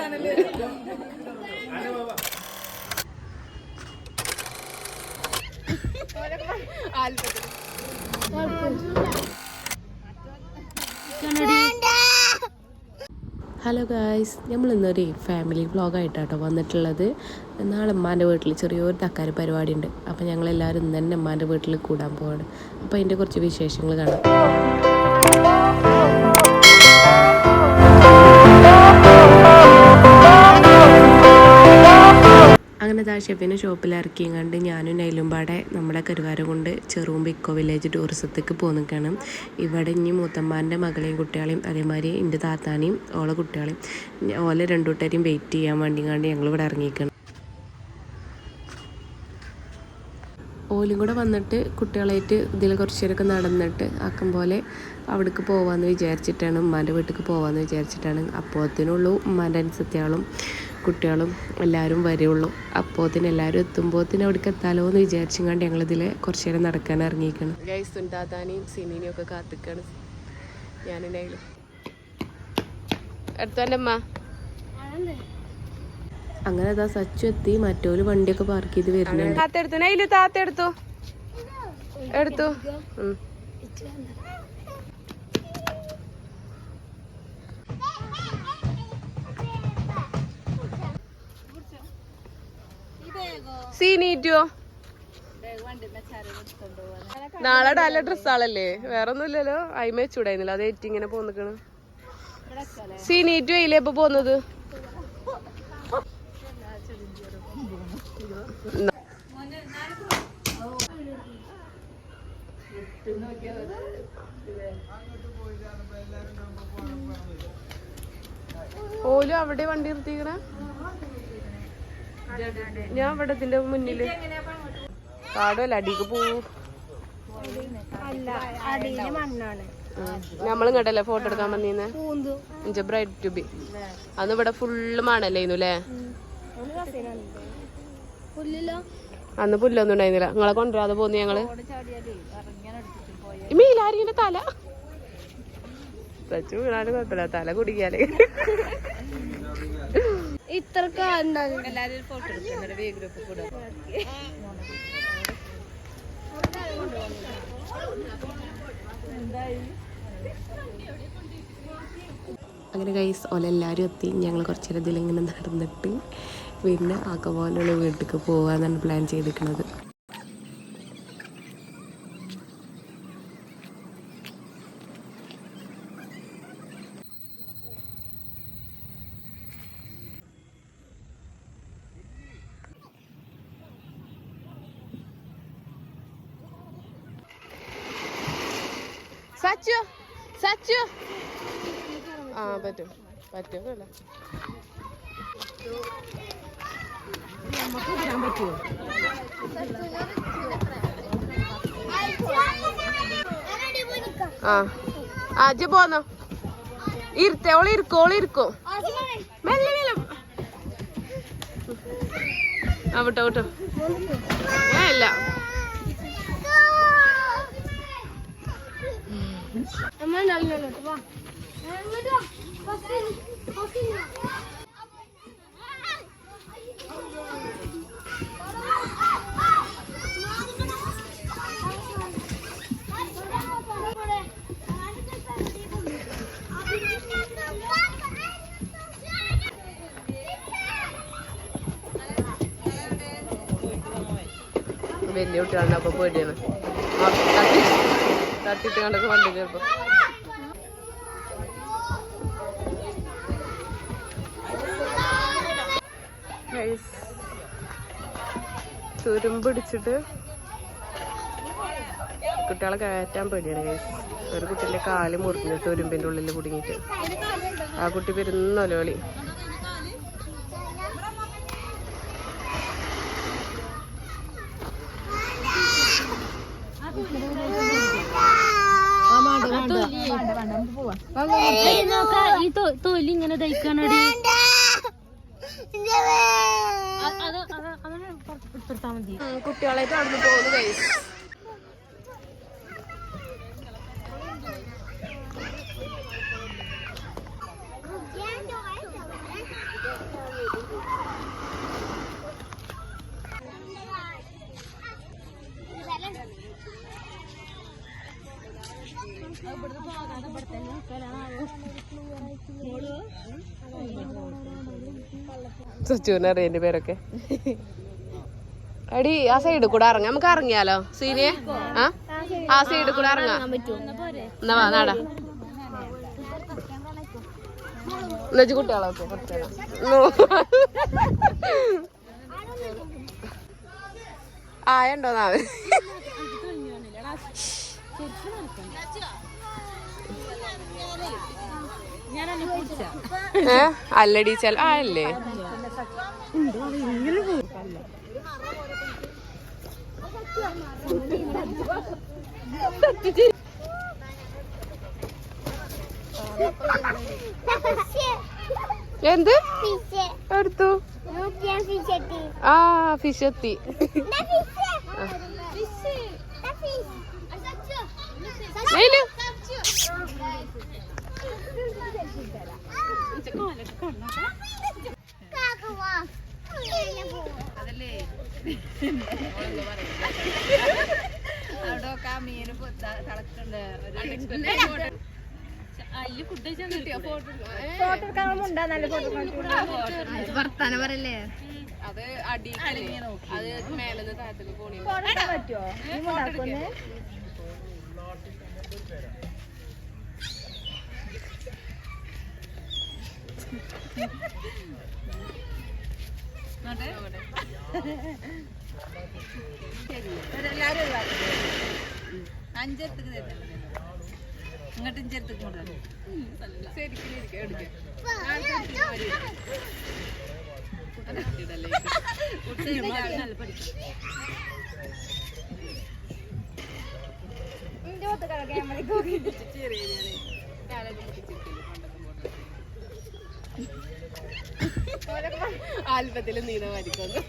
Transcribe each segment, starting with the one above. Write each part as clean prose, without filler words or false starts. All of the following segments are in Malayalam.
ഹലോ ഗായ്സ്, നമ്മളിന്നൊരു ഫാമിലി വ്ളോഗായിട്ടാട്ടോ വന്നിട്ടുള്ളത്. നാളെ ഉമ്മാൻ്റെ വീട്ടിൽ ചെറിയൊരു തക്കാര പരിപാടി ഉണ്ട്. അപ്പോൾ ഞങ്ങളെല്ലാവരും ഇന്ന് തന്നെ ഉമ്മാൻ്റെ വീട്ടിൽ കൂടാൻ പോവാണ്. അപ്പോൾ അതിൻ്റെ കുറച്ച് വിശേഷങ്ങൾ കാണാം. അങ്ങനെ ഷെഫിനെ ഷോപ്പിൽ ഇറക്കിയും കണ്ട് ഞാനും നൈലും പാടെ നമ്മുടെ കരുവാരം കൊണ്ട് ചെറുമ്പ് ഇക്കോ വില്ലേജ് ടൂറിസത്തേക്ക് പോന്നിക്കാണ്. ഇവിടെ ഇനി മൂത്തമ്മാൻ്റെ മകളെയും കുട്ടികളെയും അതേമാതിരി എൻ്റെ താത്താനെയും ഓളെ കുട്ടികളെയും ഓലെ രണ്ടുകൂട്ടരെയും വെയിറ്റ് ചെയ്യാൻ വേണ്ടി കണ്ട് ഞങ്ങളിവിടെ ഇറങ്ങിയിരിക്കണം. ഓലും കൂടെ വന്നിട്ട് കുട്ടികളായിട്ട് ഇതിൽ കുറച്ച് നേരമൊക്കെ നടന്നിട്ട് ആക്കം പോലെ അവിടേക്ക് പോകാമെന്ന് വിചാരിച്ചിട്ടാണ്, ഉമ്മാൻ്റെ വീട്ടിലേക്ക് പോകാമെന്ന് വിചാരിച്ചിട്ടാണ്. അപ്പോഴത്തേനുള്ളൂ ഉമ്മാൻ്റെ അനുസത്തിയാളും കുട്ടികളും എല്ലാവരും വരുള്ളൂ. അപ്പോഴത്തേന് എല്ലാവരും എത്തുമ്പോഴത്തേന് അവിടേക്ക് എത്താലോ എന്ന് വിചാരിച്ചും കണ്ട് ഞങ്ങളിതിൽ കുറച്ച് നേരം നടക്കാൻ ഇറങ്ങിയിരിക്കണം. ഗൈസും താത്താനെയും സിനീനെയും ഒക്കെ കാത്തിക്കാണ് ഞാനുണ്ടായാലും. അടുത്തൻ്റെ അമ്മ അങ്ങനെ അതാ സച്ചു എത്തി. മറ്റോല് വണ്ടിയൊക്കെ പാർക്ക് ചെയ്ത് വരുന്നുണ്ട്. താത്തെടുത്തു എടുത്തു. സീനീറ്റോ നാളെ നല്ല ഡ്രസ്സാളല്ലേ, വേറെ ഒന്നുമില്ലല്ലോ. അയിമ വെച്ചൂടായിരുന്നില്ല, അത് ഏറ്റി ഇങ്ങനെ പോന്നിക്കണ്. സീനീറ്റു ആയില്ലേ ഇപ്പൊ പോന്നത്. ഓലും അവിടെ വണ്ടി നിർത്തിക്കണ, ഞാൻ ഇവിടെ ഇതിന്റെ മുന്നില് കാടുമല്ല അടിക്ക് പോവും. നമ്മളും കേട്ടല്ലേ ഫോട്ടോ എടുക്കാൻ വന്നീന്ന് എന്റെ ബ്രൈഡ് ടു ബി. അന്ന് ഇവിടെ ഫുള്ള് മണല്ലേന്നു അല്ലേ. അന്ന് പുല്ലൊന്നും ഉണ്ടായിരുന്നില്ല. നിങ്ങളെ കൊണ്ടുവരാതെ പോന്നു ഞങ്ങള്. മീലാരിന്റെ തല സച്ചു വീണാലും കുഴപ്പമില്ല, തല കുടിക്കാല്. അങ്ങനെ ഗൈസ് ഓലെല്ലാവരും എത്തി. ഞങ്ങൾ കുറച്ച് നേരം ഇതിലിങ്ങനെ നടന്നിട്ട് പിന്നെ ആക്കപോലുള്ള വീട്ടിലേക്ക് പോകാന്നാണ് പ്ലാൻ ചെയ്തിരിക്കുന്നത്. സച്ചു സച്ചു ആ പറ്റും പറ്റുമല്ല. ആ അജ് പോന്നോ ഇരുത്തേ. ഓള് ഇരിക്കും ഓള് ഇരിക്കും. മെല്ലെ മെല്ലെ ആ വിട്ടോ വിട്ടോ. ഇല്ല വലിയ കുട്ടികളുണ്ട്. അപ്പൊ പേടിയാണ് തട്ടിട്ട് കണ്ടൊക്കെ വണ്ടി കയറുമ്പോ. തുരുമ്പിടിച്ചിട്ട് കുട്ടികളെ കയറ്റാൻ പേടിയാണ് ഗൈസ്. ഒരു കുട്ടീൻ്റെ കാല് മുറിഞ്ഞു തുരുമ്പിൻ്റെ ഉള്ളിൽ കുടുങ്ങിയിട്ട്. ആ കുട്ടി പെരുന്നൊലോളി. തൊലി ഇങ്ങനെ തയ്ക്കാനടി കുട്ടികളായിട്ട് നടന്നു പോകുന്നു ഗൈസ്. സച്ചുവിനറിയ എന്റെ പേരൊക്കെ. എടി ആ സൈഡിൽ കൂടെ ഇറങ്ങാം, നമുക്ക് ഇറങ്ങിയാലോ സീനിയെ? ആ സൈഡിൽ കൂടെ ഇറങ്ങാം. എന്നാ വാ നാടാ എന്നുവെച്ച് കുട്ടികളൊക്കെ ആയണ്ടോ നാവ് അല്ലടി ചൽ ആയല്ലേ. എന്ത് എടുത്തു? ആ ഫിഷ് എത്തി. വർത്താനം പറയല്ലേ അത് അടി അത് മേലെന്ന് താഴത്തേക്ക് പോണി പറ്റുമോ? അഞ്ചെടുത്തേക്ക് ഇങ്ങോട്ടും ചേർത്തേക്ക് ആൽബത്തില് നീന മരിക്കുന്നു.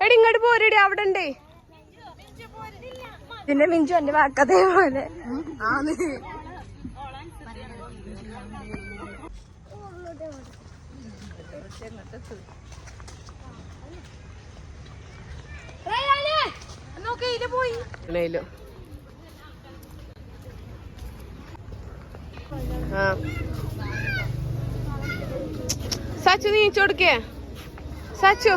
എടി ഇങ്ങോട്ട് പോരടി, അവിടെ ഉണ്ടേ. പിന്നെ മിഞ്ചു എന്റെ വാക്കതേ പോലെ പോയി. സച്ചു നീച്ചു കൊടുക്കേ സച്ചു.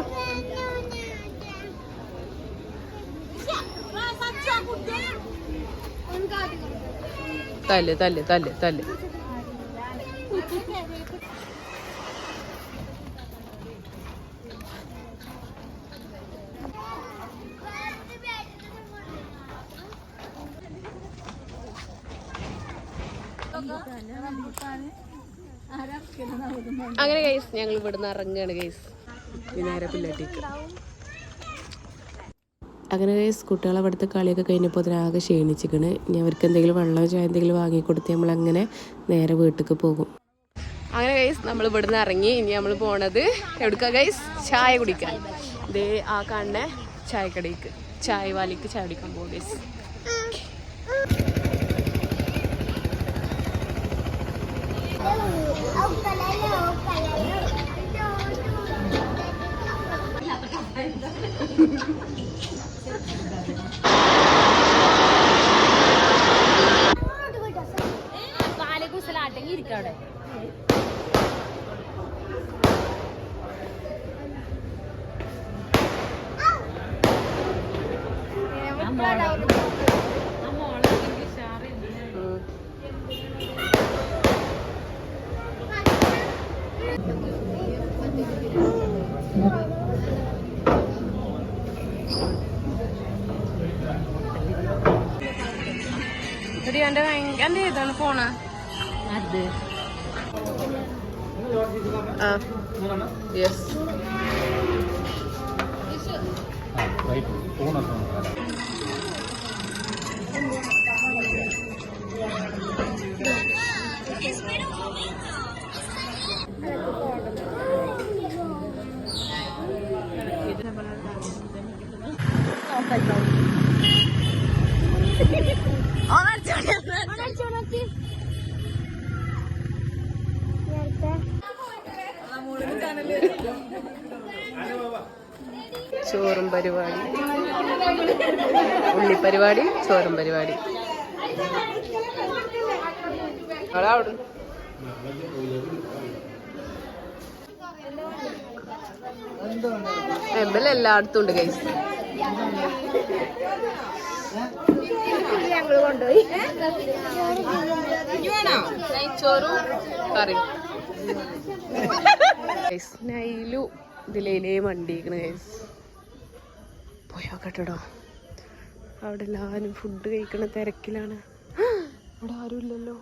തല്ല് തല്ല് തല്ല് തല്ല്. അങ്ങനെ ഗൈസ് ഞങ്ങൾ ഇവിടുന്ന് ഇറങ്ങുകയാണ് ഗൈസ്, നേരെ പിള്ളേട്ടേക്ക്. അങ്ങനെ ഗൈസ് കുട്ടികളെ അവിടുത്തെ കളിയൊക്കെ കഴിഞ്ഞപ്പോൾ അതിനാകെ ക്ഷീണിച്ചിക്കണ്. ഇനി അവർക്ക് എന്തെങ്കിലും വെള്ളം ചായ എന്തെങ്കിലും വാങ്ങിക്കൊടുത്ത് നമ്മളങ്ങനെ നേരെ വീട്ടിലേക്ക് പോകും. അങ്ങനെ ഗൈസ് നമ്മൾ ഇവിടുന്ന് ഇറങ്ങി. ഇനി നമ്മൾ പോണത് എവിടുക്കാ ഗൈസ്? ചായ കുടിക്കാൻ. ഇതേ ആ കാണുന്ന ചായക്കടയ്ക്ക്, ചായ വാലിക്ക് ചായ കുടിക്കാൻ പോകും ഗൈസ്. ഇരിക്കവിടെ എന്റെ ഭയങ്കര ഇതാണ് ഫോണ്. അത് യെസ് ചോറും പരിപാടി, ഉള്ളിപ്പരിപാടി, ചോറും പരിപാടി. എല്ലായിടത്തും ഉണ്ട് കൈസ്. ഞങ്ങള് കൊണ്ടുപോയി ചോറും കറി. നൈലു ഇതിലേ വണ്ടിക്കണ കൈസ്. പോയോക്കട്ടോ, അവിടെ എല്ലാവരും ഫുഡ് കഴിക്കണ തിരക്കിലാണ്. അവിടെ ആരുമില്ലല്ലോ.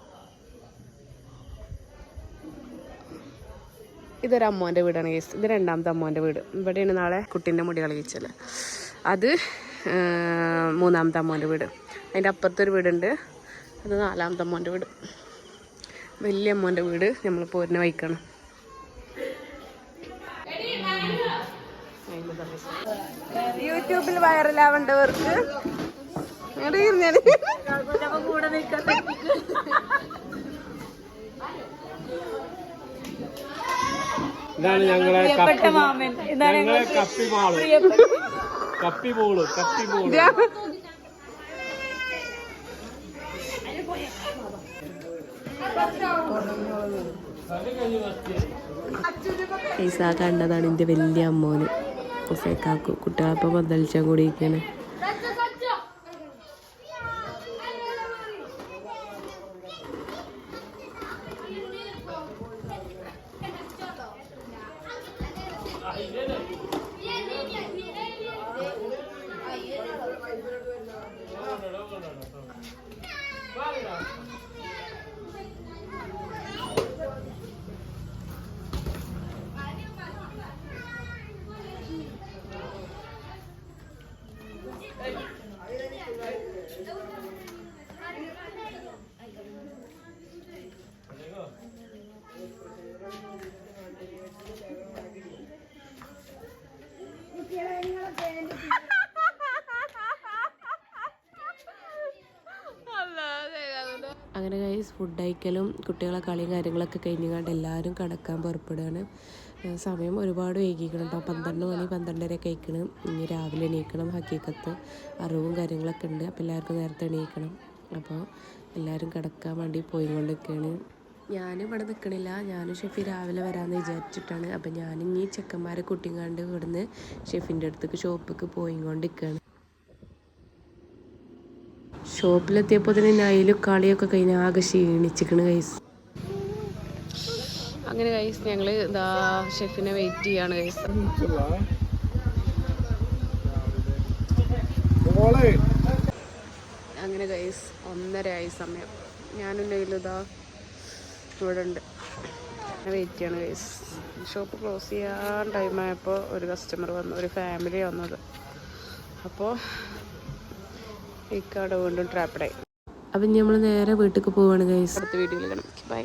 ഇതൊരു അമ്മോൻ്റെ വീടാണ് കേസ്. ഇത് രണ്ടാമത്തെ അമ്മോൻ്റെ വീട്. ഇവിടെയാണ് നാളെ കുട്ടീൻ്റെ മുടി കളിച്ചത്. അത് മൂന്നാമത്തെ അമ്മോൻ്റെ വീട്. അതിൻ്റെ അപ്പുറത്തൊരു വീടുണ്ട്, അത് നാലാമത്തെ അമ്മോൻ്റെ വീട്. വലിയ അമ്മോൻ്റെ വീട് നമ്മൾ പോരുന്ന വൈക്കണം. യൂട്യൂബിൽ വൈറലാവേണ്ടവർക്ക് കൂടെ നിൽക്കാൻ ഇതാണ് ഞങ്ങളെ കപ്പിമാള്. കപ്പിമോള്. പൈസ കണ്ടതാണ് എൻ്റെ വലിയ അമ്മോന് കാക്കു. കുട്ടികളപ്പം പന്തളിച്ചാൽ കൂടിയിരിക്കാണ്. അങ്ങനെ ഗൈസ് ഫുഡ് കഴിക്കലും കുട്ടികളെ കളിയും കാര്യങ്ങളൊക്കെ കഴിഞ്ഞുകൊണ്ട് എല്ലാവരും കിടക്കാൻ പുറപ്പെടുകയാണ്. സമയം ഒരുപാട് വൈകിക്കണം കേട്ടോ. 12 മണി 12:30 കഴിക്കണം. ഇനി രാവിലെ എണീക്കണം. ഹക്കീക്കത്ത് അറിവും കാര്യങ്ങളൊക്കെ ഉണ്ട്. അപ്പോൾ എല്ലാവർക്കും നേരത്തെ എണീക്കണം. അപ്പോൾ എല്ലാവരും കിടക്കാൻ വേണ്ടി പോയിക്കൊണ്ടിരിക്കുകയാണ്. ഞാനിവിടെ നിൽക്കണില്ല. ഞാനും ഷെഫി രാവിലെ വരാമെന്ന് വിചാരിച്ചിട്ടാണ്. അപ്പം ഞാനിങ്ങി ചെക്കന്മാരെ കുട്ടിങ്ങാണ്ട് ഇവിടുന്ന് ഷെഫിൻ്റെ അടുത്തേക്ക് ഷോപ്പിലേക്ക് പോയിക്കൊണ്ടിരിക്കുകയാണ്. ഷോപ്പിലെത്തിയപ്പോൾ തന്നെ നൈലും കളിയൊക്കെ കഴിഞ്ഞ് ആകെ ക്ഷീണിച്ചിക്കണ് ഗൈസ്. അങ്ങനെ ഗൈസ് ഞങ്ങൾ ഇതാ ഷെഫിനെ വെയിറ്റ് ചെയ്യാണ് ഗൈസ്. അങ്ങനെ ഗൈസ് 1:30 ആയി സമയം. ഞാനും നൈലും ഇതാ ഇവിടെ ഉണ്ട്, വെയിറ്റ് ചെയ്യാണ് ഗൈസ്. ഷോപ്പ് ക്ലോസ് ചെയ്യാൻ ടൈമായപ്പോൾ ഒരു കസ്റ്റമർ വന്നു, ഒരു ഫാമിലി വന്നത്. അപ്പോൾ ഈ കട വീണ്ടും ട്രാപ്പഡായി. അപ്പം നമ്മൾ നേരെ വീട്ടിലേക്ക് പോവാണ് ഗൈസ്. അടുത്ത വീഡിയോയിൽ കാണാം. ബൈ.